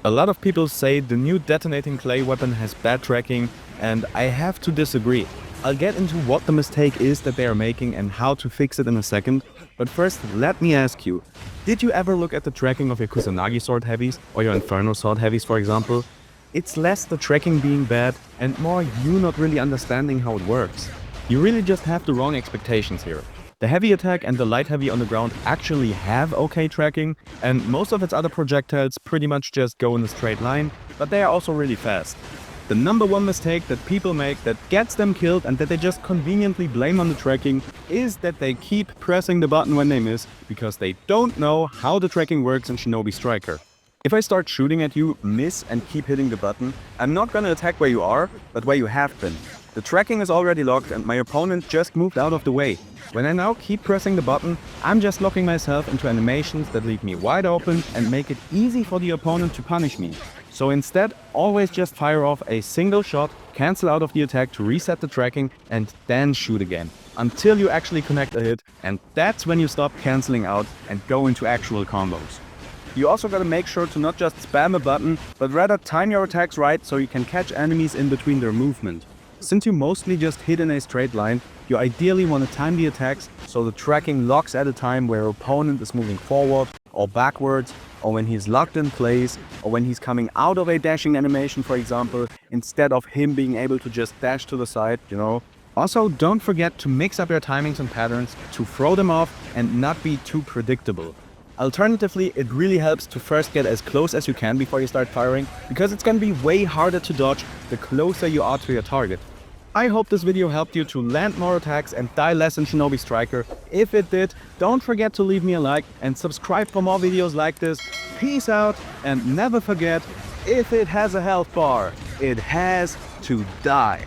A lot of people say the new detonating clay weapon has bad tracking, and I have to disagree. I'll get into what the mistake is that they are making and how to fix it in a second, but first let me ask you, did you ever look at the tracking of your Kusanagi sword heavies or your Inferno sword heavies, for example? It's less the tracking being bad and more you not really understanding how it works. You really just have the wrong expectations here. The heavy attack and the light heavy on the ground actually have okay tracking, and most of its other projectiles pretty much just go in a straight line, but they are also really fast. The number one mistake that people make that gets them killed and that they just conveniently blame on the tracking is that they keep pressing the button when they miss because they don't know how the tracking works in Shinobi Striker. If I start shooting at you, miss and keep hitting the button, I'm not gonna attack where you are, but where you have been. The tracking is already locked and my opponent just moved out of the way. When I now keep pressing the button, I'm just locking myself into animations that leave me wide open and make it easy for the opponent to punish me. So instead, always just fire off a single shot, cancel out of the attack to reset the tracking, and then shoot again. Until you actually connect a hit, and that's when you stop canceling out and go into actual combos. You also gotta make sure to not just spam a button, but rather time your attacks right so you can catch enemies in between their movement. Since you mostly just hit in a straight line, you ideally want to time the attacks so the tracking locks at a time where your opponent is moving forward or backwards, or when he's locked in place, or when he's coming out of a dashing animation, for example, instead of him being able to just dash to the side, you know. Also, don't forget to mix up your timings and patterns to throw them off and not be too predictable. Alternatively, it really helps to first get as close as you can before you start firing, because it's gonna be way harder to dodge the closer you are to your target. I hope this video helped you to land more attacks and die less in Shinobi Striker. If it did, don't forget to leave me a like and subscribe for more videos like this. Peace out, and never forget, if it has a health bar, it has to die.